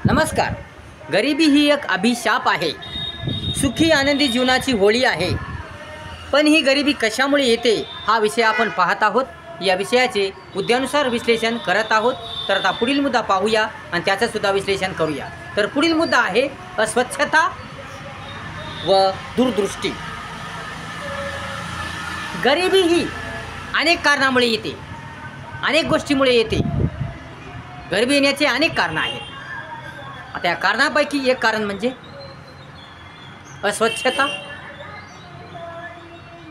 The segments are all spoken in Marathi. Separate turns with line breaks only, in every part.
नमस्कार. गरिबी ही एक अभिशाप आहे. सुखी आनंदी जीवनाची होळी आहे. पण ही गरिबी कशामुळे येते हा विषय आपण पाहत आहोत. या विषयाचे मुद्द्यानुसार विश्लेषण करत आहोत. तर आता पुढील मुद्दा पाहूया आणि त्याचं सुद्धा विश्लेषण करूया. तर पुढील मुद्दा आहे अस्वच्छता व दूरदृष्टी. गरिबी ही अनेक कारणामुळे येते, अनेक गोष्टीमुळे येते. गरिबी येण्याचे अनेक कारणं आहेत. आता या कारणापैकी एक कारण म्हणजे अस्वच्छता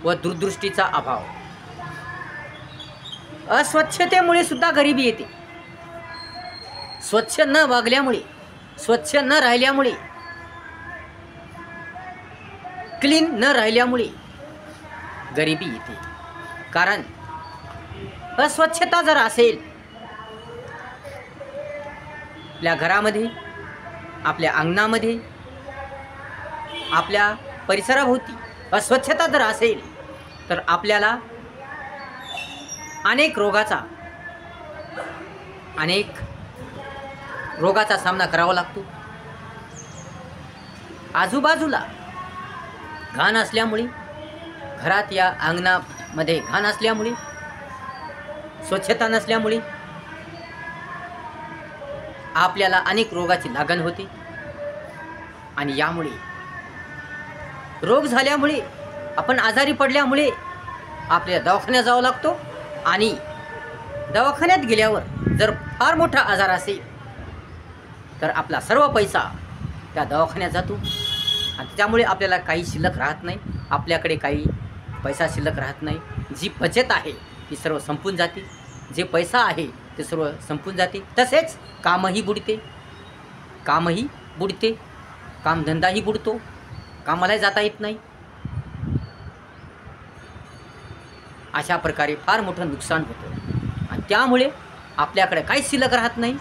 व दूरदृष्टीचा अभाव. अस्वच्छतेमुळे सुद्धा गरिबी येते. स्वच्छ न वागल्यामुळे, स्वच्छ न राहिल्यामुळे, क्लीन न राहिल्यामुळे गरिबी येते. कारण अस्वच्छता जर असेल आपल्या घरामध्ये, आपल्या अंगणामध्ये, आपल्या परिसराभोवती अस्वच्छता जर असेल तर आपल्याला अनेक रोगाचा सामना करावा लागतो. आजूबाजूला घाण असल्यामुळे, घरात या अंगणामध्ये घाण असल्यामुळे, स्वच्छता नसल्यामुळे आपल्याला अनेक रोगाची लागण होते. आणि यामुळे रोग झाल्यामुळे, आपण आजारी पडल्यामुळे आपल्याला दवाखान्यात जावं लागतो. आणि दवाखान्यात गेल्यावर जर फार मोठा आजार असेल तर आपला सर्व पैसा त्या दवाखान्यात जातो. आणि त्यामुळे आपल्याला काही शिल्लक राहत नाही. आपल्याकडे काही पैसा शिल्लक राहत नाही. जी बचत आहे ती सर्व संपून जाते. जे पैसा आहे ते सर्व संपून जाते. तसेच कामही बुडते, कामधंदाही बुडतो. कामालाही जाता येत नाही. अशा प्रकारे फार मोठं नुकसान होतं. आणि त्यामुळे आपल्याकडे काही शिल्लक राहत नाही.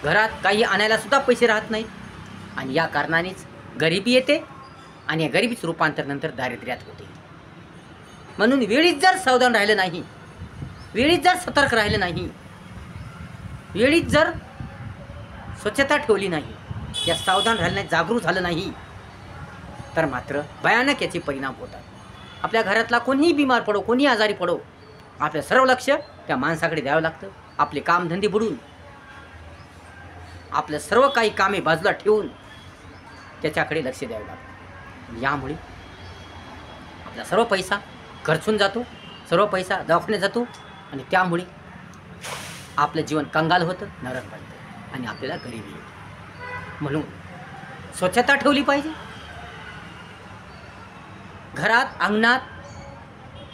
घरात काही आणायला सुद्धा पैसे राहत नाहीत. आणि या कारणानेच गरिबी येते. आणि या गरिबीचं रूपांतर नंतर दारिद्र्यात होते. म्हणून वेळीच जर सावधान राहिलं नाही, वेळीच जर सतर्क राहिलं नाही, वेळीच जर स्वच्छता ठेवली नाही, या सावधान राहिलं नाही, जागरूक झालं नाही तर मात्र भयानक याचे परिणाम होतात. आपल्या घरातला कोणीही बिमार पडो, कोणीही आजारी पडो, आपलं सर्व लक्ष त्या माणसाकडे द्यावं लागतं. आपले कामधंदे बुडून, आपलं सर्व काही कामे बाजूला ठेवून त्याच्याकडे लक्ष द्यावं लागतं. यामुळे आपला सर्व पैसा खर्चून जातो, सर्व पैसा दवाखान्यात जातो. आणि त्यामुळे आपलं जीवन कंगाल होतं, नरक बनतं आणि आपल्याला गरिबी येते. म्हणून स्वच्छता ठेवली पाहिजे. घरात, अंगणात,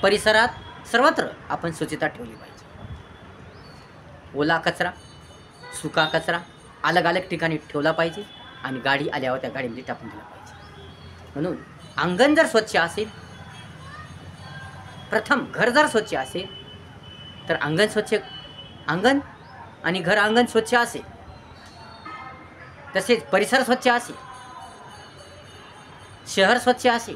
परिसरात, सर्वत्र आपण स्वच्छता ठेवली पाहिजे. ओला कचरा, सुका कचरा अलग अलग ठिकाणी ठेवला पाहिजे. आणि गाडी आल्यावर त्या गाडीमध्ये टाकून दिला पाहिजे. म्हणून अंगण जर स्वच्छ असेल, प्रथम घर जर स्वच्छ असेल तर अंगण आणि घर अंगण स्वच्छ असेल, तसेच परिसर स्वच्छ असेल, शहर स्वच्छ असेल,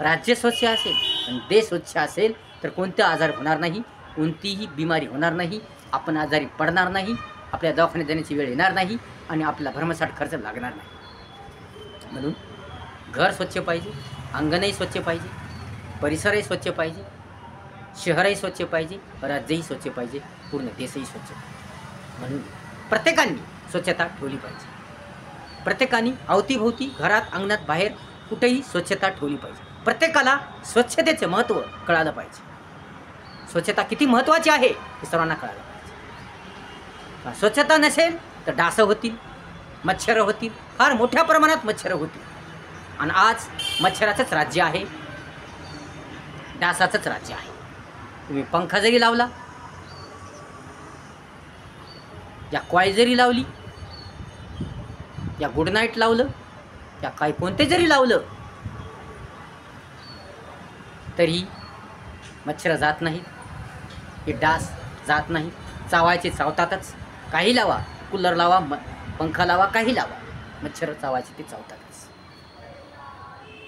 राज्य स्वच्छ असेल आणि देश स्वच्छ असेल तर कोणता आजार होणार नाही, कोणतीही बिमारी होणार नाही, आपण आजारी पडणार नाही, आपल्या दवाखान्यात जाण्याची वेळ येणार नाही आणि आपल्याला भरमसाठ खर्च लागणार नाही. म्हणून घर स्वच्छ पाहिजे, अंगणही स्वच्छ पाहिजे, परिसरही स्वच्छ पाहिजे, शहरही स्वच्छ पाहिजे, राज्यही स्वच्छ पाहिजे, पूर्ण देशही स्वच्छ पाहिजे. म्हणून प्रत्येकाने स्वच्छता ठेवली पाहिजे. प्रत्येकाने अवतीभोवती, घरात, अंगणात, बाहेर कुठेही स्वच्छता ठेवली पाहिजे. प्रत्येकाला स्वच्छतेचे महत्त्व कळालं पाहिजे. स्वच्छता किती महत्त्वाची आहे हे सर्वांना कळालं पाहिजे. स्वच्छता नसेल तर डास होतील, मच्छर होतील, फार मोठ्या प्रमाणात मच्छर होतील. आणि आज मच्छराचंच राज्य आहे, डासाचंच राज्य आहे. तुम्ही पंखा जरी लावला, या कॉईल जरी लावली, या गुड नाईट लावलं, या काही कोणते जरी लावलं तरी मच्छर जात नाहीत, हे डास जात नाहीत. चावायचे चावतातच. काही लावा, कूलर लावा, पंखा लावा, काही लावा, मच्छर चावायचे ते चावतातच.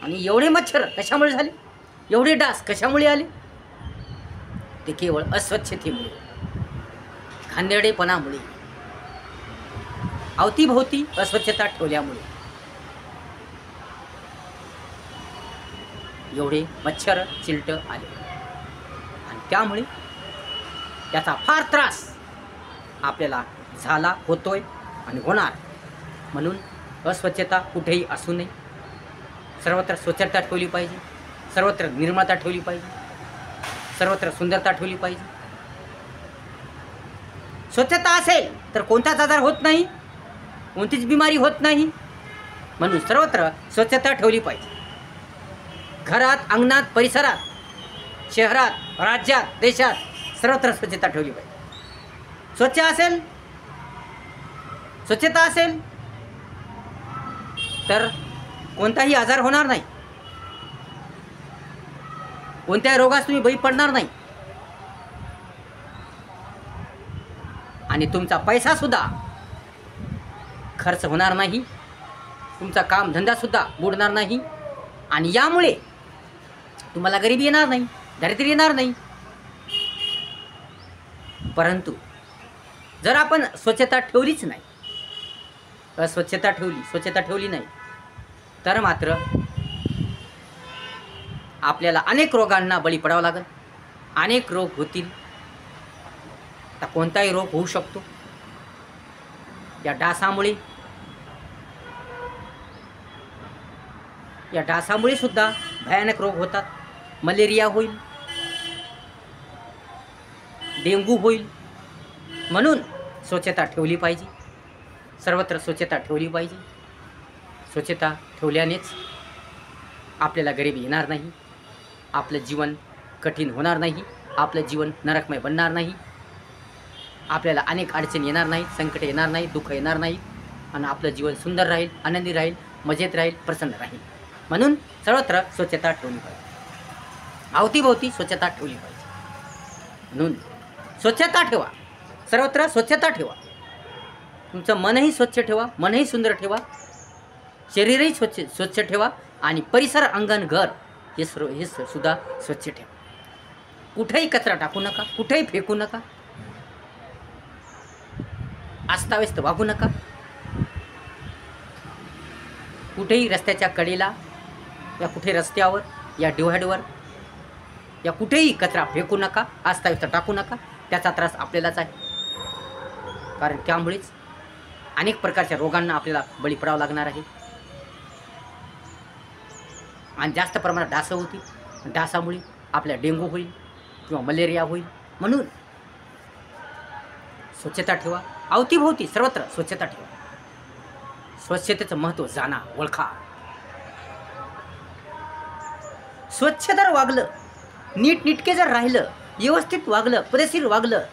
आणि एवढे मच्छर कशामुळे झाले, एवढे डास कशामुळे आले, ते केवळ अस्वच्छतेमुळे, घाणेरडेपणामुळे, अवतीभोवती अस्वच्छता ठेवल्यामुळे एवढे मच्छर चिलट आले आणि त्यामुळे त्याचा फार त्रास आपल्याला झाला, होतोय आणि होणार. म्हणून अस्वच्छता कुठेही असू नये. सर्वत्र स्वच्छता ठेवली पाहिजे, सर्वत्र निर्मळता ठेवली पाहिजे, सर्वत्र सुंदरता ठेवली पाहिजे. स्वच्छता असेल तर कोणताच आजार होत नाही, कोणतीच बिमारी होत नाही. म्हणून सर्वत्र स्वच्छता ठेवली पाहिजे. घरात, अंगणात, परिसरात, शहरात, राज्यात, देशात सर्वत्र स्वच्छता ठेवली पाहिजे. स्वच्छता असेल तर कोणताही आजार होणार नाही, कोणत्याही रोगास तुम्ही बळी पडणार नाही आणि तुमचा पैसा सुद्धा खर्च होणार नाही, तुमचा काम धंदा सुद्धा बुडणार नाही आणि यामुळे तुम्हाला गरिबी येणार नाही, दारिद्र्य येणार नाही. परंतु जर आपण स्वच्छता ठेवलीच नाही, अस्वच्छता ठेवली, स्वच्छता ठेवली नाही तर मात्र आपल्याला अनेक रोगांना बळी पडावं लागेल. अनेक रोग होतील. आता कोणताही रोग होऊ शकतो. या डासामुळे सुद्धा भयानक रोग होतात. मलेरिया होईल, डेंग्यू होईल. म्हणून स्वच्छता ठेवली पाहिजे, सर्वत्र स्वच्छता ठेवली पाहिजे. स्वच्छता ठेवल्यानेच आपल्याला गरिबी येणार नाही, आपलं जीवन कठीण होणार नाही, आपलं जीवन नरकमय बनणार नाही, आपल्याला अनेक अडचणी येणार नाहीत, संकट येणार नाही, दुःख येणार नाही आणि आपलं जीवन सुंदर राहील, आनंदी राहील, मजेत राहील, प्रसन्न राहील. म्हणून सर्वत्र स्वच्छता ठेवली पाहिजे, अवतीभोवती स्वच्छता ठेवली पाहिजे. म्हणून स्वच्छता ठेवा, सर्वत्र स्वच्छता ठेवा. तुमचं मनही स्वच्छ ठेवा, मनही सुंदर ठेवा, शरीरही स्वच्छ ठेवा आणि परिसर, अंगण, घर हे सुद्धा स्वच्छ ठेवा. कुठेही कचरा टाकू नका, कुठेही फेकू नका, अस्ताव्यस्त वागू नका. कुठेही रस्त्याच्या कडेला या कुठे रस्त्यावर या डिव्हायडवर या कुठेही कचरा फेकू नका, अस्ताव्यस्त टाकू नका. त्याचा त्रास आपल्यालाच आहे, कारण त्यामुळेच अनेक प्रकारच्या रोगांना आपल्याला बळी पडावं लागणार आहे आणि जास्त प्रमाणात डास होतील. डासामुळे आपल्याला डेंग्यू होईल किंवा मलेरिया होईल. म्हणून स्वच्छता ठेवा, अवतीभोवती सर्वत्र स्वच्छता ठेवा. स्वच्छतेचं महत्त्व जाणा, ओळखा. स्वच्छ जर वागलं, नीटनेटके जर राहिलं, व्यवस्थित वागलं, पद्धतशीर वागलं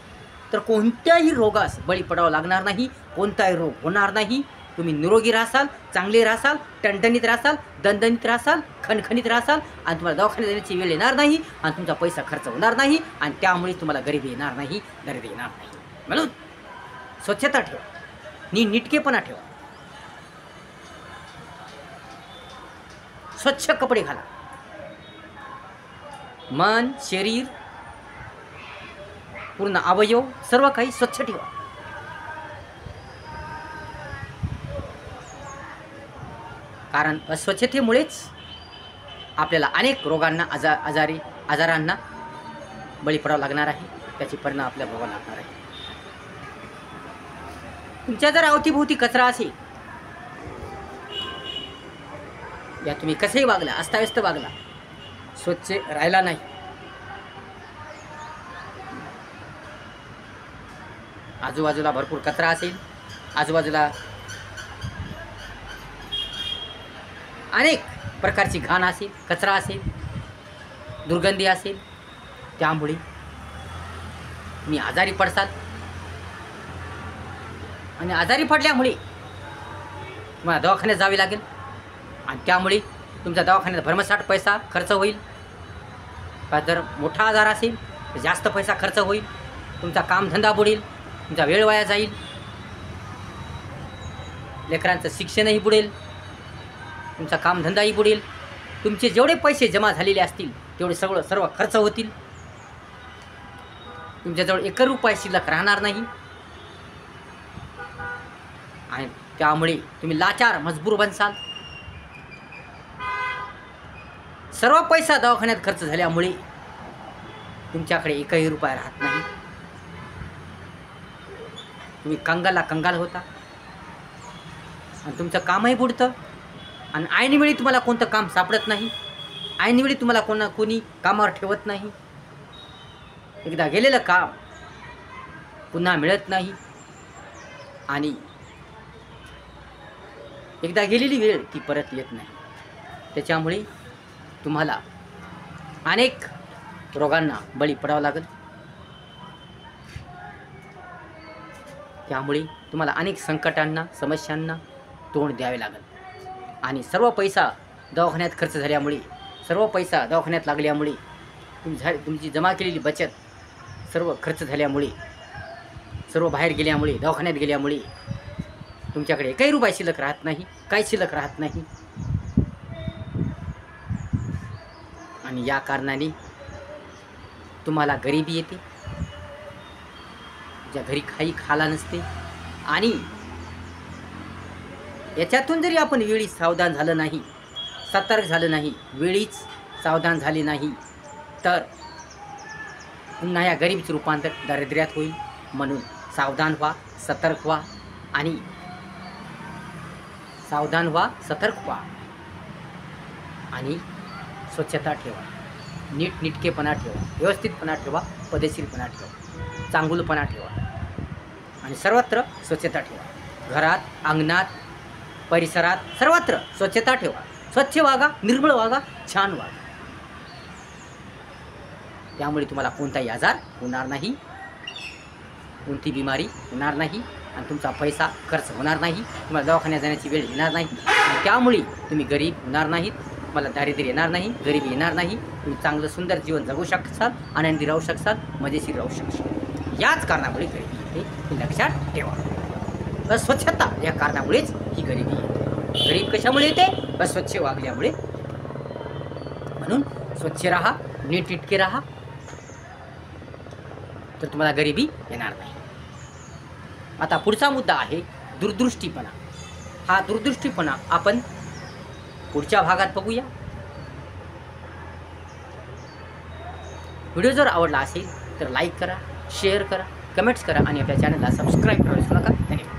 तर कोणत्याही रोगास बळी पडावं लागणार नाही, कोणताही रोग होणार नाही. तुम्ही निरोगी राहाल, चांगले राहाल, टणटणीत राहाल, दणदणीत राहाल, खणखणीत राहाल आणि तुम्हाला दवाखान्यात जाण्याची वेळ येणार नाही आणि तुमचा पैसा खर्च होणार नाही आणि त्यामुळे तुम्हाला गरिबी येणार नाही, दारिद्र्य येणार नाही. म्हणून स्वच्छता ठेवा, नीटकेपणा ठेवा, स्वच्छ कपडे घाला, मन, शरीर, पूर्ण अवयव सर्व काही स्वच्छ ठेवा. कारण अस्वच्छतेमुळेच आपल्याला अनेक रोगांना, आजारांना बळी पडावं लागणार आहे. त्याचे परिणाम आपल्या भोगावे लागणार आहे. तुमच्या जर अवतीभोवती कचरा असेल, या तुम्ही कसेही वागला, अस्ताव्यस्त वागला, स्वच्छ राहिला नाही, आजूबाजूला भरपूर कचरा असेल, आजूबाजूला अनेक प्रकारची घाण असेल, कचरा असेल, दुर्गंधी असेल, त्यामुळे तुम्ही आजारी पडसाल आणि आजारी पडल्यामुळे तुम्हाला दवाखान्यात जावे लागेल आणि त्यामुळे तुमच्या दवाखान्यात भरमसाठ पैसा खर्च होईल. जर मोठा आजार असेल तर जास्त पैसा खर्च होईल, तुमचा कामधंदा बुडेल, तुमचा वेळ वाया जाईल, लेकरांचं शिक्षणही बुडेल, तुमचा कामधंदाही बुडेल, तुमचे जेवढे पैसे जमा झालेले असतील तेवढे सर्व खर्च होतील, तुमच्याजवळ 1 रुपया शिल्लक राहणार नाही आणि त्यामुळे तुम्ही लाचार मजबूर बनसाल. सर्व पैसा दवाखान्यात खर्च झाल्यामुळे तुमच्याकडे एकही रुपया राहत नाही. तुम्ही कंगालला कंगाल होता आणि तुमचं कामही बुडतं. आणि ऐनवेळी तुम्हाला कोणतं काम सापडत नाही. ऐनवेळी तुम्हाला कोणी कामावर ठेवत नाही. एकदा गेलेलं काम पुन्हा मिळत नाही. आणि एकदा गेलेली वेळ ती परत येत नाही. त्याच्यामुळे तुम्हाला अनेक रोगांना बळी पडावं लागेल. त्यामुळे तुम्हाला अनेक संकटांना समस्यांना तोंड द्यावे लागेल. आणि सर्व पैसा दवाखान्यात खर्च झाल्यामुळे, सर्व पैसा दवाखान्यात लागल्यामुळे, तुमची जमा केलेली बचत सर्व खर्च झाल्यामुळे, सर्व बाहेर गेल्यामुळे, दवाखान्यात गेल्यामुळे तुमच्याकडे काही रुपये शिल्लक राहत नाही, काही शिल्लक राहत नाही. आणि या कारणाने तुम्हाला गरिबी येते. ज्या घरी काही खाला नसते. आणि याच्यातून जरी आपण वेळीच सावधान झालं नाही, सतर्क झालं नाही, वेळीच सावधान झाले नाही, तर पुन्हा या गरिबीचं रूपांतर दारिद्र्यात होईल. म्हणून सावधान व्हा, सतर्क व्हा. आणि सावधान व्हा, सतर्क व्हा. आणि स्वच्छता ठेवा, नीटनेटकेपणा ठेवा, व्यवस्थितपणा ठेवा, पद्धतशीरपणा ठेवा, चांगुलपणा ठेवा. आणि सर्वत्र स्वच्छता ठेवा. घरात, अंगणात, परिसरात सर्वत्र स्वच्छता ठेवा. स्वच्छ वागा, निर्मळ वागा, छान वागा. त्यामुळे तुम्हाला कोणताही आजार होणार नाही, कोणती बिमारी होणार नाही. आणि तुमचा पैसा खर्च होणार नाही. तुम्हाला दवाखान्यात जाण्याची वेळ येणार नाही. आणि त्यामुळे तुम्ही गरीब होणार नाहीत. तुम्हाला दारिद्र्य येणार नाही, गरिबी येणार नाही. तुम्ही चांगलं सुंदर जीवन जगू शकसाल, आनंदी राहू शकसाल, मजेशीर राहू शकसाल. याच कारणामुळे गरिबी येते, हे लक्षात ठेवा. अस्वच्छता या कारणामुळेच ही गरिबी येते. गरीब कशामुळे येते? अस्वच्छ वागल्यामुळे. म्हणून स्वच्छ राहा, नीटनेटके राहा, तर तुम्हाला गरिबी येणार नाही. आता पुढचा मुद्दा आहे दूरदृष्टीपणा. हा दूरदृष्टीपणा आपण पुढच्या भागात बघूया. व्हिडिओ जर आवडला असेल तर लाईक करा, शेअर करा, कमेंट्स करा आणि आपल्या चॅनलला सबस्क्राईब करा. धन्यवाद.